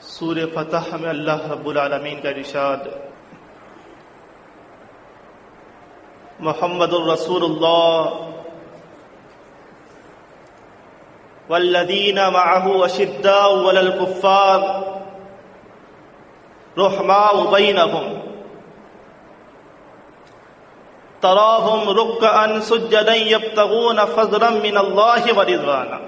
سورہ فتح میں اللہ رب العالمین کا ارشاد، محمد الرسول اللہ والذین معه اشداء علی الکفار رحماء بینہم تراہم رکعا سجدا یبتغون فضلا من اللہ ورضوانا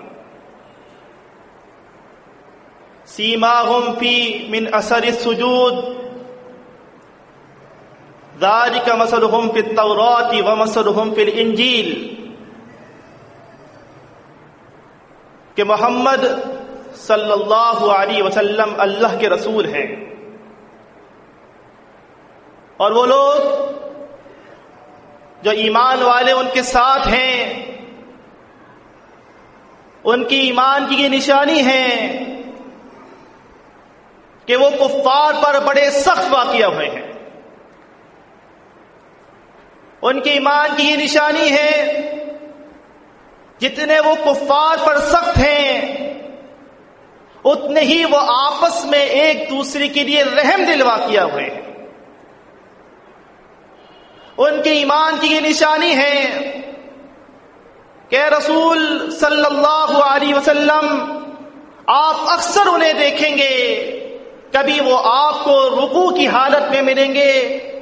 سیماہم فی من اثر السجود ذالک مثلہم فی التوراۃ ومثلہم فی الانجیل، کہ محمد صلی اللہ علیہ وسلم اللہ کے رسول ہیں، اور وہ لوگ جو ایمان والے ان کے ساتھ ہیں، ان کی ایمان کی یہ نشانی ہے کہ وہ کفار پر بڑے سخت واقع ہوئے ہیں۔ ان کے ایمان کی یہ نشانی ہے جتنے وہ کفار پر سخت ہیں اتنے ہی وہ آپس میں ایک دوسرے کے لیے رحم دل واقع ہوئے ہیں۔ ان کے ایمان کی یہ نشانی ہے کہ رسول صلی اللہ علیہ وسلم آپ اکثر انہیں دیکھیں گے، کبھی وہ آپ کو رکوع کی حالت میں ملیں گے،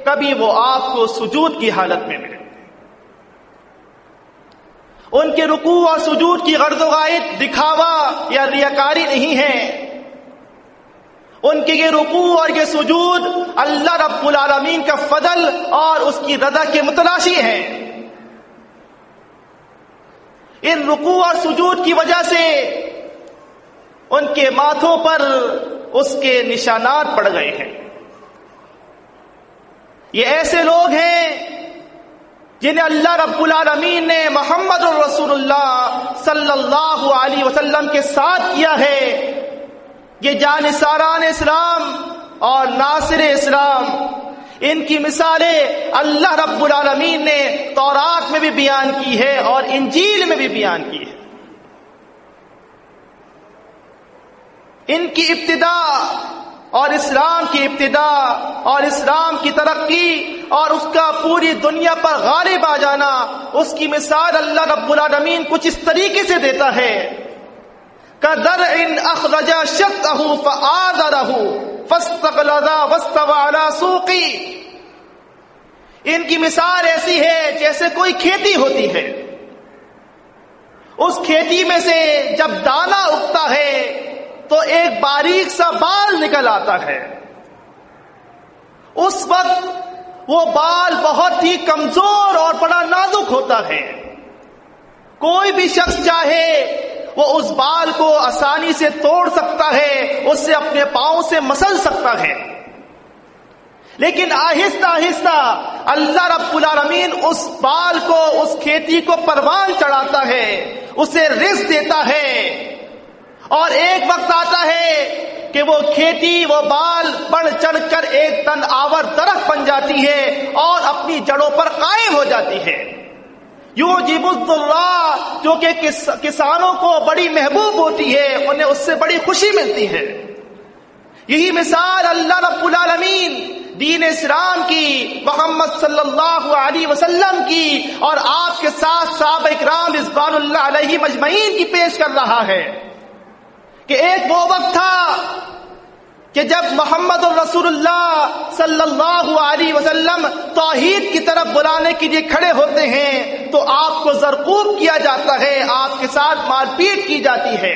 کبھی وہ آپ کو سجود کی حالت میں ملیں گے۔ ان کے رکوع اور سجود کی غرض و غایت دکھاوا یا ریاکاری نہیں ہے، ان کے یہ رکوع اور یہ سجود اللہ رب العالمین کا فضل اور اس کی رضا کے متلاشی ہیں۔ ان رکوع اور سجود کی وجہ سے ان کے ماتھوں پر اس کے نشانات پڑ گئے ہیں۔ یہ ایسے لوگ ہیں جنہیں اللہ رب العالمین نے محمد الرسول اللہ صلی اللہ علیہ وسلم کے ساتھ کیا ہے۔ یہ جانثاران اسلام اور ناصر اسلام، ان کی مثالیں اللہ رب العالمین نے تورات میں بھی بیان کی ہے اور انجیل میں بھی بیان کی ہے۔ ان کی ابتدا اور اسلام کی ابتدا اور اسلام کی ترقی اور اس کا پوری دنیا پر غالب آ جانا، اس کی مثال اللہ رب العالمین کچھ اس طریقے سے دیتا ہے، كَذَرْعٍ أَخْرَجَ شَطْأَهُ فَآزَرَهُ فَاسْتَغْلَظَ وَاسْتَوَىٰ عَلَىٰ سُوقِهِ۔ ان کی مثال ایسی ہے جیسے کوئی کھیتی ہوتی ہے، اس کھیتی میں سے جب دانہ اگتا ہے تو ایک باریک سا بال نکل آتا ہے۔ اس وقت وہ بال بہت ہی کمزور اور بڑا نازک ہوتا ہے، کوئی بھی شخص چاہے وہ اس بال کو آسانی سے توڑ سکتا ہے، اسے اپنے پاؤں سے مسل سکتا ہے، لیکن آہستہ آہستہ اللہ رب العالمین اس بال کو، اس کھیتی کو پروان چڑھاتا ہے، اسے رزق دیتا ہے، اور ایک وقت آتا ہے کہ وہ کھیتی، وہ بال بڑھ چڑھ کر ایک تن آور درخت بن جاتی ہے اور اپنی جڑوں پر قائم ہو جاتی ہے۔ یوجب الضراء، جو کہ کسانوں کو بڑی محبوب ہوتی ہے، انہیں اس سے بڑی خوشی ملتی ہے۔ یہی مثال اللہ رب العالمین دین اسلام کی، محمد صلی اللہ علیہ وسلم کی اور آپ کے ساتھ صحابہ اکرام رضوان اللہ علیہم اجمعین کی پیش کر رہا ہے کہ ایک وہ وقت تھا کہ جب محمد الرسول اللہ صلی اللہ علیہ وسلم توحید کی طرف بلانے کے لیے کھڑے ہوتے ہیں تو آپ کو زرقوب کیا جاتا ہے، آپ کے ساتھ مار پیٹ کی جاتی ہے۔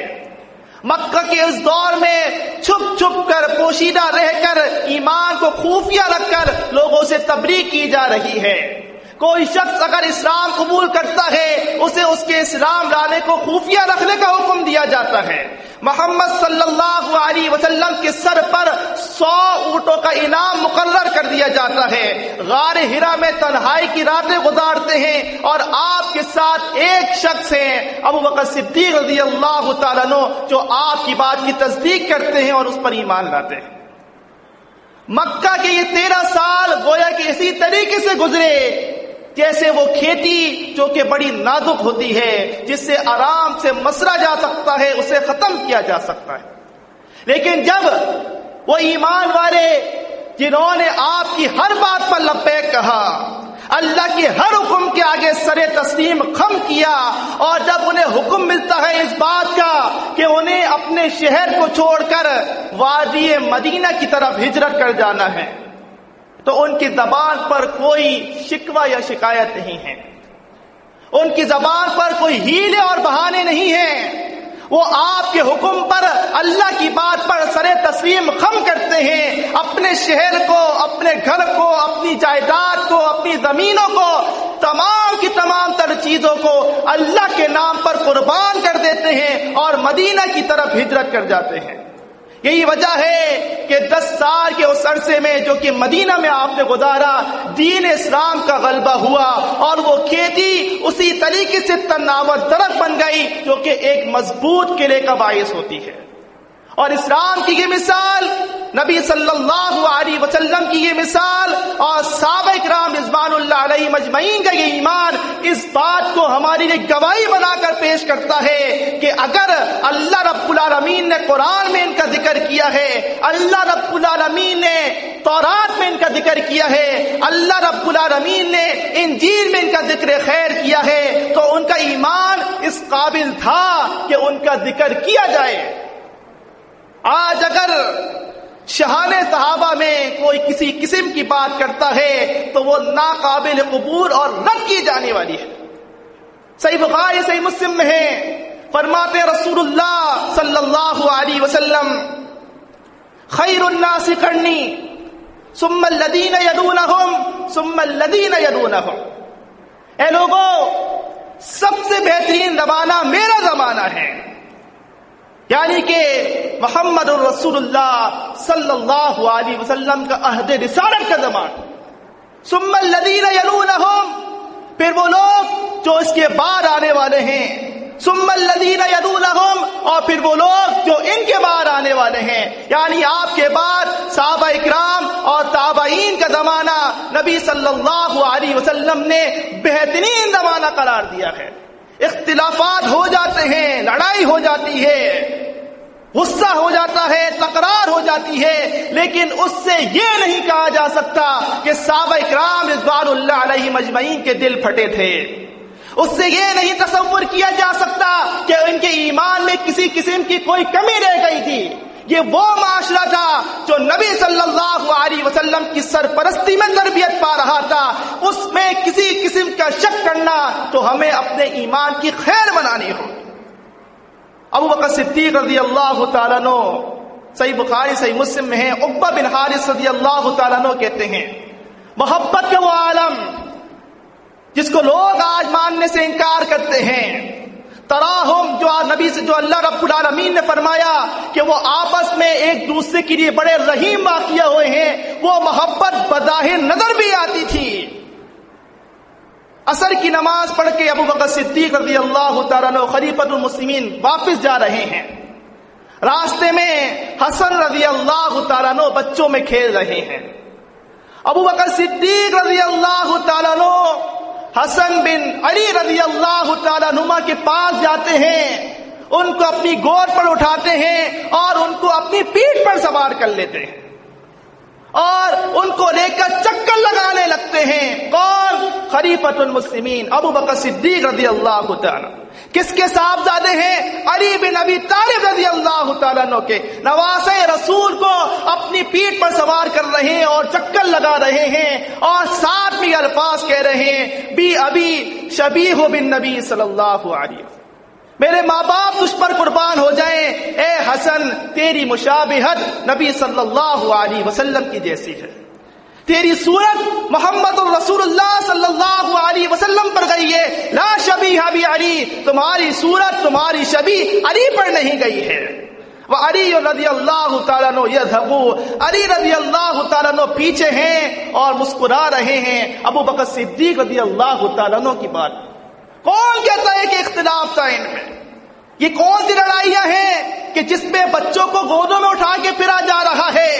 مکہ کے اس دور میں چھپ چھپ کر، پوشیدہ رہ کر، ایمان کو خفیہ رکھ کر لوگوں سے تبلیغ کی جا رہی ہے۔ کوئی شخص اگر اسلام قبول کرتا ہے اسے اس کے اسلام لانے کو خفیہ رکھنے کا حکم دیا جاتا ہے۔ محمد صلی اللہ علیہ وسلم کے سر پر 100 اونٹوں کا انعام مقرر کر دیا جاتا ہے۔ غار حرا میں تنہائی کی راتیں گزارتے ہیں اور آپ کے ساتھ ایک شخص ہیں، ابو بکر صدیق رضی اللہ تعالیٰ عنہ، جو آپ کی بات کی تصدیق کرتے ہیں اور اس پر ایمان لاتے ہیں۔ مکہ کے یہ 13 سال گویا کہ اسی طریقے سے گزرے جیسے وہ کھیتی جو کہ بڑی نازک ہوتی ہے، جس سے آرام سے مسرا جا سکتا ہے، اسے ختم کیا جا سکتا ہے، لیکن جب وہ ایمان والے جنہوں نے آپ کی ہر بات پر لبیک کہا، اللہ کے ہر حکم کے آگے سر تسلیم خم کیا، اور جب انہیں حکم ملتا ہے اس بات کا کہ انہیں اپنے شہر کو چھوڑ کر وادی مدینہ کی طرف ہجرت کر جانا ہے، تو ان کی زبان پر کوئی شکوہ یا شکایت نہیں ہے، ان کی زبان پر کوئی ہیلے اور بہانے نہیں ہیں، وہ آپ کے حکم پر، اللہ کی بات پر سر تسلیم خم کرتے ہیں، اپنے شہر کو، اپنے گھر کو، اپنی جائیداد کو، اپنی زمینوں کو، تمام کی تمام تر چیزوں کو اللہ کے نام پر قربان کر دیتے ہیں اور مدینہ کی طرف ہجرت کر جاتے ہیں۔ یہی وجہ ہے کہ 10 سال کے اس عرصے میں جو کہ مدینہ میں آپ نے گزارا، دین اسلام کا غلبہ ہوا، اور وہ کھیتی اسی طریقے سے تناور درخت بن گئی جو کہ ایک مضبوط قلعے کا باعث ہوتی ہے۔ اور اسلام کی یہ مثال، نبی صلی اللہ علیہ وسلم کی یہ مثال، اور صحابہ کرام رضوان اللہ علیہ مجمعین کا یہ ایمان اس بات کو ہماری لیے گواہی بنا کر پیش کرتا ہے کہ اگر اللہ رب العالمین نے قرآن میں ان کا ذکر کیا ہے، اللہ رب العالمین نے تورات میں ان کا ذکر کیا ہے، اللہ رب العالمین نے انجیل میں ان کا ذکر خیر کیا ہے، تو ان کا ایمان اس قابل تھا کہ ان کا ذکر کیا جائے۔ آج اگر شہان صحابہ میں کوئی کسی قسم کی بات کرتا ہے تو وہ ناقابل قبول اور رد کی جانے والی ہے۔ صحیح بخاری صحیح مسلم میں ہے، فرماتے رسول اللہ صلی اللہ علیہ وسلم، خیر الناس قرنی ثم الذین یلونہم ثم الذین یلونہم، اے لوگوں سب سے بہترین زمانہ میرا زمانہ ہے، یعنی کہ محمد الرسول اللہ صلی اللہ علیہ وسلم کا عہد رسالت کا زمانہ۔ ثم الذین یلونہم، پھر وہ لوگ جو اس کے بعد آنے والے ہیں، ثم الذین یلونہم، اور پھر وہ لوگ جو ان کے بعد آنے والے ہیں، یعنی آپ کے بعد صحابہ اکرام اور تابعین کا زمانہ نبی صلی اللہ علیہ وسلم نے بہترین زمانہ قرار دیا ہے۔ اختلافات ہو جاتے ہیں، لڑائی ہو جاتی ہے، غصہ ہو جاتا ہے، تکرار ہو جاتی ہے، لیکن اس سے یہ نہیں کہا جا سکتا کہ صحابہ اکرام رضوان اللہ علیہ مجمعین کے دل پھٹے تھے، اس سے یہ نہیں تصور کیا جا سکتا کہ ان کے ایمان میں کسی قسم کی کوئی کمی رہ گئی تھی۔ یہ وہ معاشرہ تھا جو نبی صلی اللہ علیہ وسلم کی سرپرستی میں تربیت پا رہا تھا، اس میں کسی قسم کا شک کرنا تو ہمیں اپنے ایمان کی خیر بنانی ہو۔ ابو بکر صدیق رضی اللہ تعالیٰ عنہ، صحیح بخاری صحیح مسلم میں ہے، عقبہ بن حارث رضی اللہ تعالیٰ عنہ کہتے ہیں، محبت کے وہ عالم جس کو لوگ آج ماننے سے انکار کرتے ہیں، تراہم، جو نبی سے جو اللہ رب العالمین نے فرمایا کہ وہ آپس میں ایک دوسرے کے لیے بڑے رحیم واقع ہوئے ہیں، وہ محبت بظاہر نظر بھی آتی تھی۔ عصر کی نماز پڑھ کے ابو بکر صدیق رضی اللہ تعالیٰ عنہ خلیفۃ المسلمین واپس جا رہے ہیں، راستے میں حسن رضی اللہ تعالیٰ عنہ بچوں میں کھیل رہے ہیں۔ ابو بکر صدیق رضی اللہ تعالیٰ عنہ حسن بن علی رضی اللہ تعالیٰ عنہ کے پاس جاتے ہیں، ان کو اپنی گود پر اٹھاتے ہیں اور ان کو اپنی پیٹھ پر سوار کر لیتے ہیں اور ان کو لے کر چکر لگانے لگتے ہیں۔ کون؟ خلیفۃ المسلمین ابو بکر صدیق رضی اللہ تعالیٰ، کس کے صاحبزادے ہیں؟ علی بن ابی طالب رضی اللہ تعالیٰ عنہ کے نواسے رسول کو اپنی پیٹھ پر سوار کر رہے ہیں اور چکر لگا رہے ہیں اور ساتھ بھی الفاظ کہہ رہے ہیں، بی ابی شبیہ بن نبی صلی اللہ علیہ وسلم، میرے ماں باپ تجھ پر قربان ہو جائیں، اے حسن تیری مشابہت نبی صلی اللہ علیہ وسلم کی جیسی ہے، تیری صورت محمد الرسول اللہ صلی اللہ علیہ وسلم پر گئی ہے، لا شبیہ بی علی، تمہاری صورت تمہاری شبیہ علی پر نہیں گئی ہے۔ وعلی رضی اللہ تعالیٰ عنہ یذهب، علی رضی اللہ تعالیٰ عنہ پیچھے ہیں اور مسکرا رہے ہیں ابو بکر صدیق رضی اللہ تعالیٰ عنہ کی بات۔ کون کہتا ہے کہ اختلاف تھا ان میں؟ یہ کون سی لڑائیاں ہیں کہ جس میں بچوں کو گودوں میں اٹھا کے پھرا جا رہا ہے،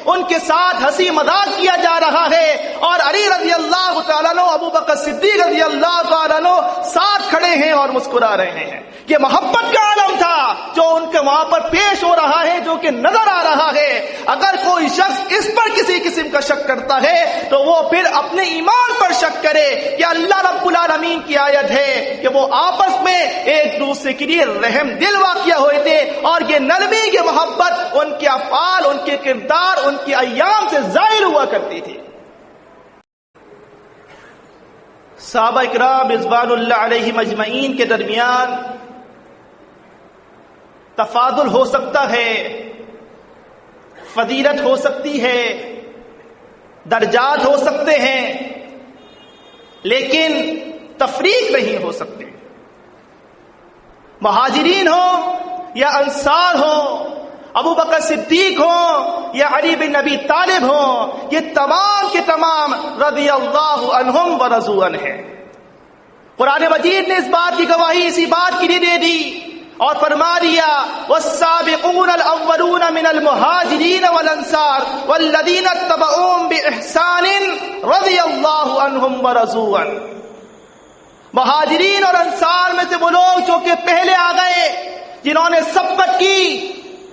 ان کے ساتھ ہنسی مذاق کیا جا رہا ہے، اور علی رضی اللہ تعالیٰ عنہ ابو بکر صدیق رضی اللہ تعالیٰ عنہ ساتھ کھڑے ہیں اور مسکرا رہے ہیں۔ یہ محبت کا عالم تھا جو ان کے وہاں پر پیش ہو رہا ہے، جو کے نظر آ رہا ہے. اگر کوئی شخص اس پر کسی قسم کا شک کرتا ہے تو وہ پھر اپنے ایمان پر شک کرے. کہ اللہ رب العالمین کی آیت ہے کہ وہ آپس میں ایک دوسرے کے لیے رحم دل واقع ہوئے تھے اور یہ نرمی یہ محبت ان کے افعال ان کے کردار ان کے ایام سے ظاہر ہوا کرتی تھی. صحابہ اکرام رضوان اللہ علیہم اجمعین کے درمیان تفاضل ہو سکتا ہے، فضیلت ہو سکتی ہے، درجات ہو سکتے ہیں، لیکن تفریق نہیں ہو سکتے. مہاجرین ہو یا انصار ہو، ابو بکر صدیق ہو یا علی بن ابی طالب ہو، یہ تمام کے تمام رضی اللہ عنہم و رضوا عنہ ہیں. قرآن مجید نے اس بات کی گواہی اسی بات کے لیے دے دی اور فرما دیا والسابقون الاولون من المہاجرین والانصار والذین اتبعوهم باحسان رضی اللہ عنہم و رضوا عنہ. مہاجرین اور انصار میں سے وہ لوگ جو کہ پہلے آ گئے، جنہوں نے سبقت کی.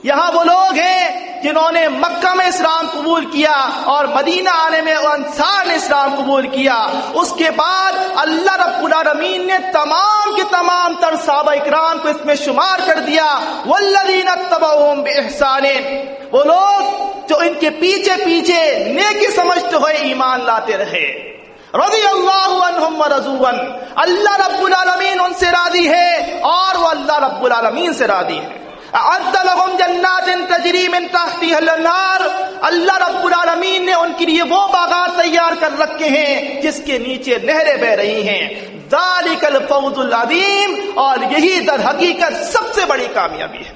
یہاں وہ لوگ ہیں جنہوں نے مکہ میں اسلام قبول کیا اور مدینہ آنے میں انصار نے اسلام قبول کیا. اس کے بعد اللہ رب العالمین نے تمام کے تمام تر صحابہ اکرام کو اس میں شمار کر دیا. والذین اتبعوهم باحسان، وہ لوگ جو ان کے پیچھے پیچھے نیکی سمجھتے ہوئے ایمان لاتے رہے. رضی اللہ عنہم و رضوا عنہ، اللہ رب العالمین ان سے راضی ہے اور وہ اللہ رب العالمین سے راضی ہے. اعد لهم جنات تجری من تحتها الانہار، اللہ رب العالمین نے ان کے لیے وہ باغات تیار کر رکھے ہیں جس کے نیچے نہریں بہ رہی ہیں. ذالک الفوز العظیم، اور یہی در حقیقت سب سے بڑی کامیابی ہے.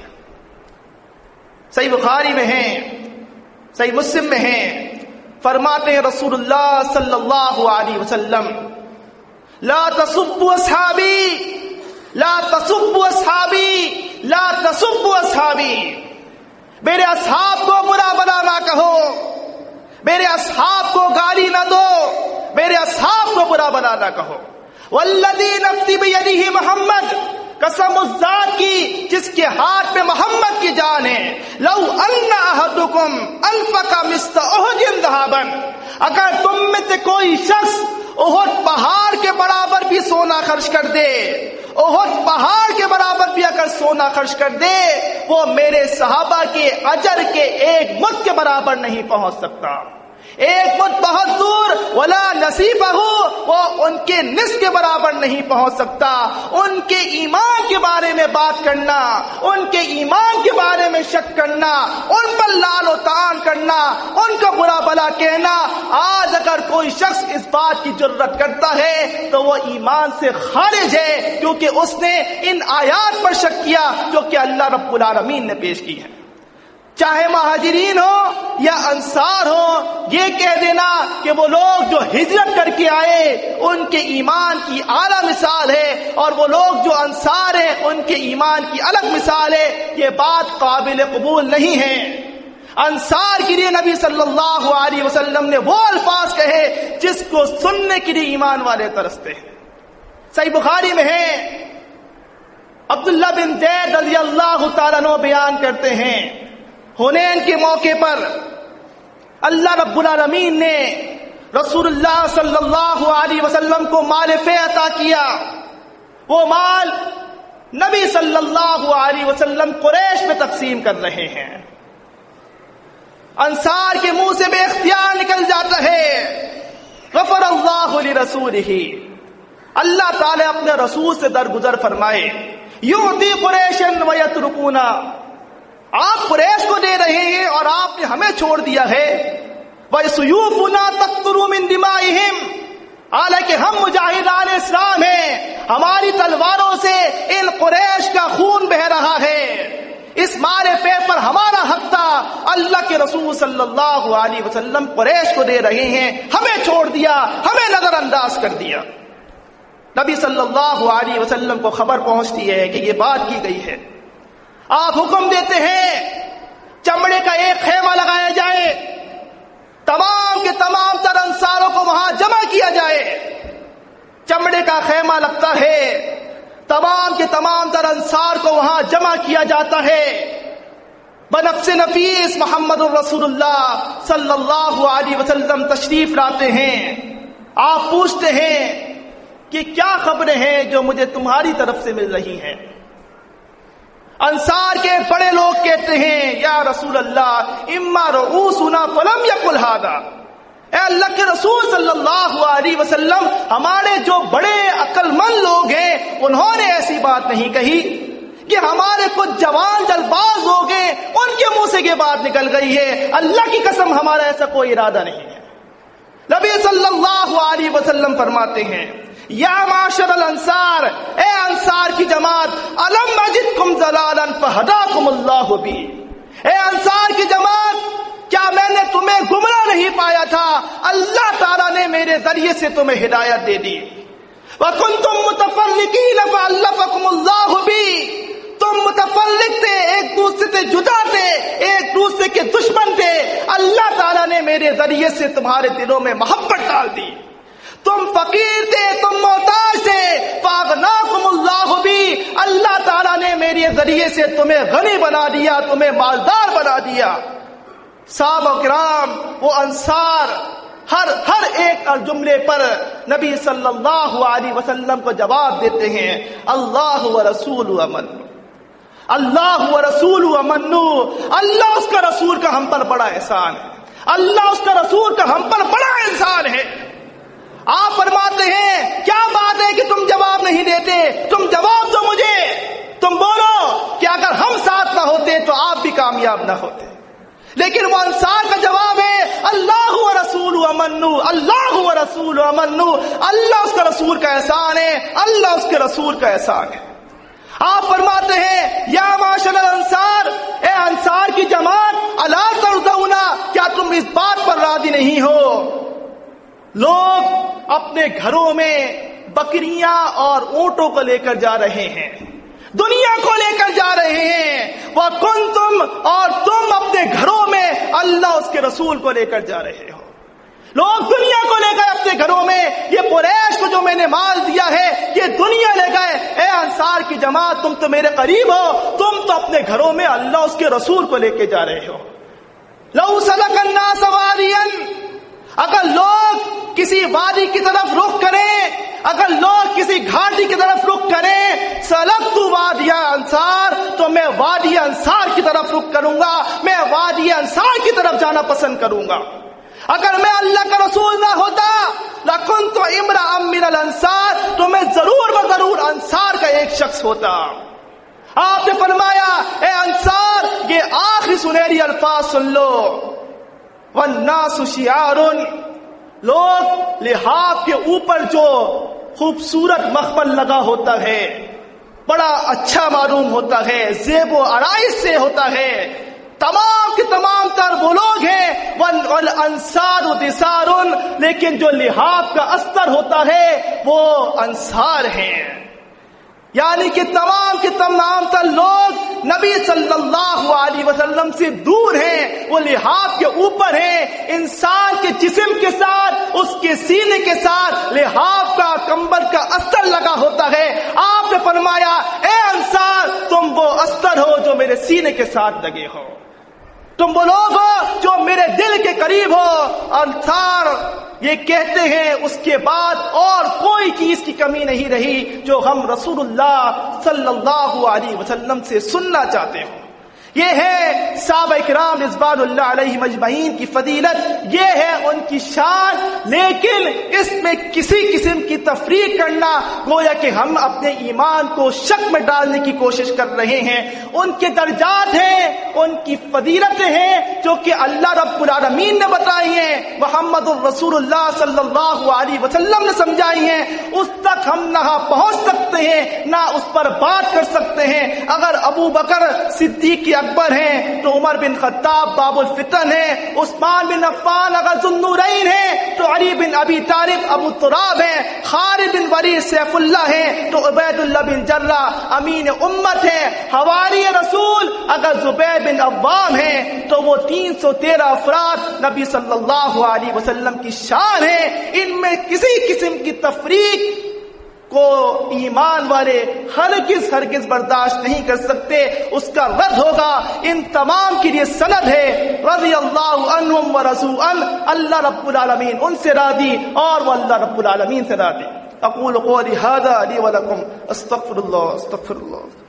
صحیح بخاری میں ہیں، صحیح مسلم میں ہیں، فرماتے ہیں رسول اللہ صلی اللہ علیہ وسلم لا تسبوا اصحابی لا تسبوا اصحابی لا تسبوا اصحابی، میرے اصحاب کو برا بلا نہ کہو، میرے اصحاب کو گالی نہ دو، میرے اصحاب کو برا بلا نہ کہو. والذی نفسی بیدہ محمد، قسم اس ذات کی جس کے ہاتھ میں محمد کی جان ہے، لو ان احدکم انفق مثل احد ذهبا، اگر تم میں سے کوئی شخص احد پہاڑ کے برابر بھی سونا خرچ کر دے، احد پہاڑ کے برابر بھی اگر سونا خرچ کر دے، وہ میرے صحابہ کے اجر کے ایک مد کے برابر نہیں پہنچ سکتا. ایک مد بہت دور، ولا نصیبہ، وہ ان کے نصف کے برابر نہیں پہنچ سکتا. ان کے ایمان کے بارے میں بات کرنا، ان کے ایمان کے بارے میں شک کرنا، ان پر لال و تان کرنا، ان کا برا بلا کہنا، آج اگر کوئی شخص اس بات کی جرت کرتا ہے تو وہ ایمان سے خارج ہے، کیونکہ اس نے ان آیات پر شک کیا جو کہ اللہ رب العالمین نے پیش کی ہے. چاہے مہاجرین ہو یا انصار ہو، یہ کہہ دینا کہ وہ لوگ جو ہجرت کر کے آئے ان کے ایمان کی اعلیٰ مثال ہے اور وہ لوگ جو انصار ہیں ان کے ایمان کی الگ مثال ہے، یہ بات قابل قبول نہیں ہے. انصار کے لیے نبی صلی اللہ علیہ وسلم نے وہ الفاظ کہے جس کو سننے کے لیے ایمان والے ترستے ہیں. صحیح بخاری میں ہے، عبداللہ بن زید رضی اللہ تعالیٰ عنہ بیان کرتے ہیں، حنین کے موقع پر اللہ رب العالمین نے رسول اللہ صلی اللہ علیہ وسلم کو مال فے عطا کیا. وہ مال نبی صلی اللہ علیہ وسلم قریش میں تقسیم کر رہے ہیں. انصار کے منہ سے بے اختیار نکل جاتا ہے غفر اللہ لرسولہ، اللہ تعالی اپنے رسول سے درگزر فرمائے. یعطی قریشا ویترکونا، آپ قریش کو دے رہے ہیں اور آپ نے ہمیں چھوڑ دیا ہے. وَسُيُوفُنَا تَقْطُرُ مِن دِمَائِهِمْ، حالانکہ ہم مجاہدان اسلام ہیں، ہماری تلواروں سے ان قریش کا خون بہ رہا ہے. اس مال پے پر ہمارا حق تھا. اللہ کے رسول صلی اللہ علیہ وسلم قریش کو دے رہے ہیں، ہمیں چھوڑ دیا، ہمیں نظر انداز کر دیا. نبی صلی اللہ علیہ وسلم کو خبر پہنچتی ہے کہ یہ بات کی گئی ہے. آپ حکم دیتے ہیں چمڑے کا ایک خیمہ لگایا جائے، تمام کے تمام تر انصاروں کو وہاں جمع کیا جائے. چمڑے کا خیمہ لگتا ہے، تمام کے تمام تر انصار کو وہاں جمع کیا جاتا ہے. بنفس نفیس محمد الرسول اللہ صلی اللہ علیہ وسلم تشریف لاتے ہیں. آپ پوچھتے ہیں کہ کیا خبریں ہیں جو مجھے تمہاری طرف سے مل رہی ہیں؟ انصار کے بڑے لوگ کہتے ہیں یا رسول اللہ اما رؤوسنا فلم یقل ھذا، اے اللہ کے رسول صلی اللہ علیہ وسلم، ہمارے جو بڑے عقل مند لوگ ہیں انہوں نے ایسی بات نہیں کہی. کہ ہمارے کچھ جوان جلباز لوگ ہیں ان کے منہ سے یہ بات نکل گئی ہے. اللہ کی قسم ہمارا ایسا کوئی ارادہ نہیں ہے. نبی صلی اللہ علیہ وسلم فرماتے ہیں یا معاشر الانصار، اے انصار کی جماعت، الم اجدکم ضلالا فہداکم اللہ بی، اے انصار کی جماعت، کیا میں نے تمہیں گمراہ نہیں پایا تھا؟ اللہ تعالیٰ نے میرے ذریعے سے تمہیں ہدایت دے دی. وکنتم متفرقین فالفکم اللہ بی، تم متفرق تھے، ایک دوسرے سے جدا تھے، ایک دوسرے کے دشمن تھے، اللہ تعالیٰ نے میرے ذریعے سے تمہارے دلوں میں محبت ڈال دی. تم فقیر تھے، تم محتاج تھے، فاغناکم اللہ بی، اللہ تعالیٰ نے میرے ذریعے سے تمہیں غنی بنا دیا، تمہیں مالدار بنا دیا. صحابہ کرام، وہ انصار ہر ایک جملے پر نبی صلی اللہ علیہ وسلم کو جواب دیتے ہیں اللہ و رسول امن، اللہ و رسول امن، اللہ اس کا رسول کا ہم پر بڑا احسان ہے، اللہ اس کا رسول کا ہم پر بڑا احسان ہے. آپ فرماتے ہیں کیا بات ہے کہ تم جواب نہیں دیتے؟ تم جواب دو مجھے، تم بولو کہ اگر ہم ساتھ نہ ہوتے تو آپ بھی کامیاب نہ ہوتے. لیکن وہ انصار کا جواب ہے اللہ و رسول امن، اللہ و رسول امن، اللہ اس کا رسول کا احسان ہے، اللہ اس کے رسول کا احسان ہے. آپ فرماتے ہیں یا معاشر الانصار، اے انصار کی جماعت، الا ترضون، کیا تم اس بات پر راضی نہیں ہو؟ لوگ اپنے گھروں میں بکریاں اور اونٹوں کو لے کر جا رہے ہیں، دنیا کو لے کر جا رہے ہیں. وَكُنْتُمْ، اور تم اپنے گھروں میں اللہ اس کے رسول کو لے کر جا رہے ہو. لوگ دنیا کو لے گئے اپنے گھروں میں، یہ قریش کو جو میں نے مال دیا ہے یہ دنیا لے گئے. اے انصار کی جماعت، تم تو میرے قریب ہو، تم تو اپنے گھروں میں اللہ اس کے رسول کو لے کے جا رہے ہو. لَوْ سَلَكَ النَّاسَ وَادِيًا، اگر لوگ کسی وادی کی طرف رخ کریں، اگر لوگ کسی گھاٹی کی طرف رخ کریں، سلکت وادی انصار، تو میں وادی انصار کی طرف رخ کروں گا، میں وادی انصار کی طرف جانا پسند کروں گا. اگر میں اللہ کا رسول نہ ہوتا لکنت امرأ من الانصار، تو میں ضرور بضرور انصار کا ایک شخص ہوتا. آپ نے فرمایا اے انصار، یہ آخری سنہری الفاظ سن لو، والناس شعار، لوگ لحاف کے اوپر جو خوبصورت مخمل لگا ہوتا ہے، بڑا اچھا معلوم ہوتا ہے، زیب و آرائش سے ہوتا ہے، تمام کے تمام تر وہ لوگ ہیں. والانصار دثار، لیکن جو لحاف کا استر ہوتا ہے وہ انصار ہیں. یعنی کہ تمام کے تمام تر لوگ نبی صلی اللہ علیہ وسلم سے دور ہیں، وہ لحاف کے اوپر ہیں. انسان کے جسم کے ساتھ، اس کے سینے کے ساتھ لحاف کا، کمبل کا استر لگا ہوتا ہے. آپ نے فرمایا اے انصار، تم وہ استر ہو جو میرے سینے کے ساتھ لگے ہو، تم وہ لوگ ہو جو میرے دل کے قریب ہو. انصار یہ کہتے ہیں اس کے بعد اور کوئی چیز کی کمی نہیں رہی جو ہم رسول اللہ صلی اللہ علیہ وسلم سے سننا چاہتے ہوں. یہ ہے صحابہ کرام رضوان اللہ علیہم اجمعین کی فضیلت، یہ ہے ان کی شان. لیکن اس میں کسی قسم کی تفریق کرنا گویا کہ ہم اپنے ایمان کو شک میں ڈالنے کی کوشش کر رہے ہیں. ان کے درجات ہیں، ان کی فضیلتیں ہیں جو کہ اللہ رب العالمین نے بتائی ہیں، محمد الرسول اللہ صلی اللہ علیہ وسلم نے سمجھائی ہیں. اس تک ہم نہ پہنچ سکتے ہیں نہ اس پر بات کر سکتے ہیں. اگر ابو بکر صدیق اکبر ہیں تو عمر بن خطاب باب الفتن ہیں، عثمان بن عفان اگر ذوالنورین ہیں تو علی بن ابی طالب ابو تراب ہیں، خالد بن ولید سیف اللہ ہیں تو عبید اللہ بن جرہ امین امت ہیں، حواری رسول اگر زبیر بن عوام ہیں تو وہ 313 افراد نبی صلی اللہ علیہ وسلم کی شان ہیں. ان میں کسی قسم کی تفریق کو ایمان والے ہرگز برداشت نہیں کر سکتے، اس کا رد ہوگا۔ ان تمام کے لیے سند ہے رضی اللہ عنہم ورضوا عنہ، اللہ رب العالمین ان سے راضی اور وہ اللہ رب العالمین سے راضی۔ اقول قولی ھذا لی ولکم، استغفر اللہ۔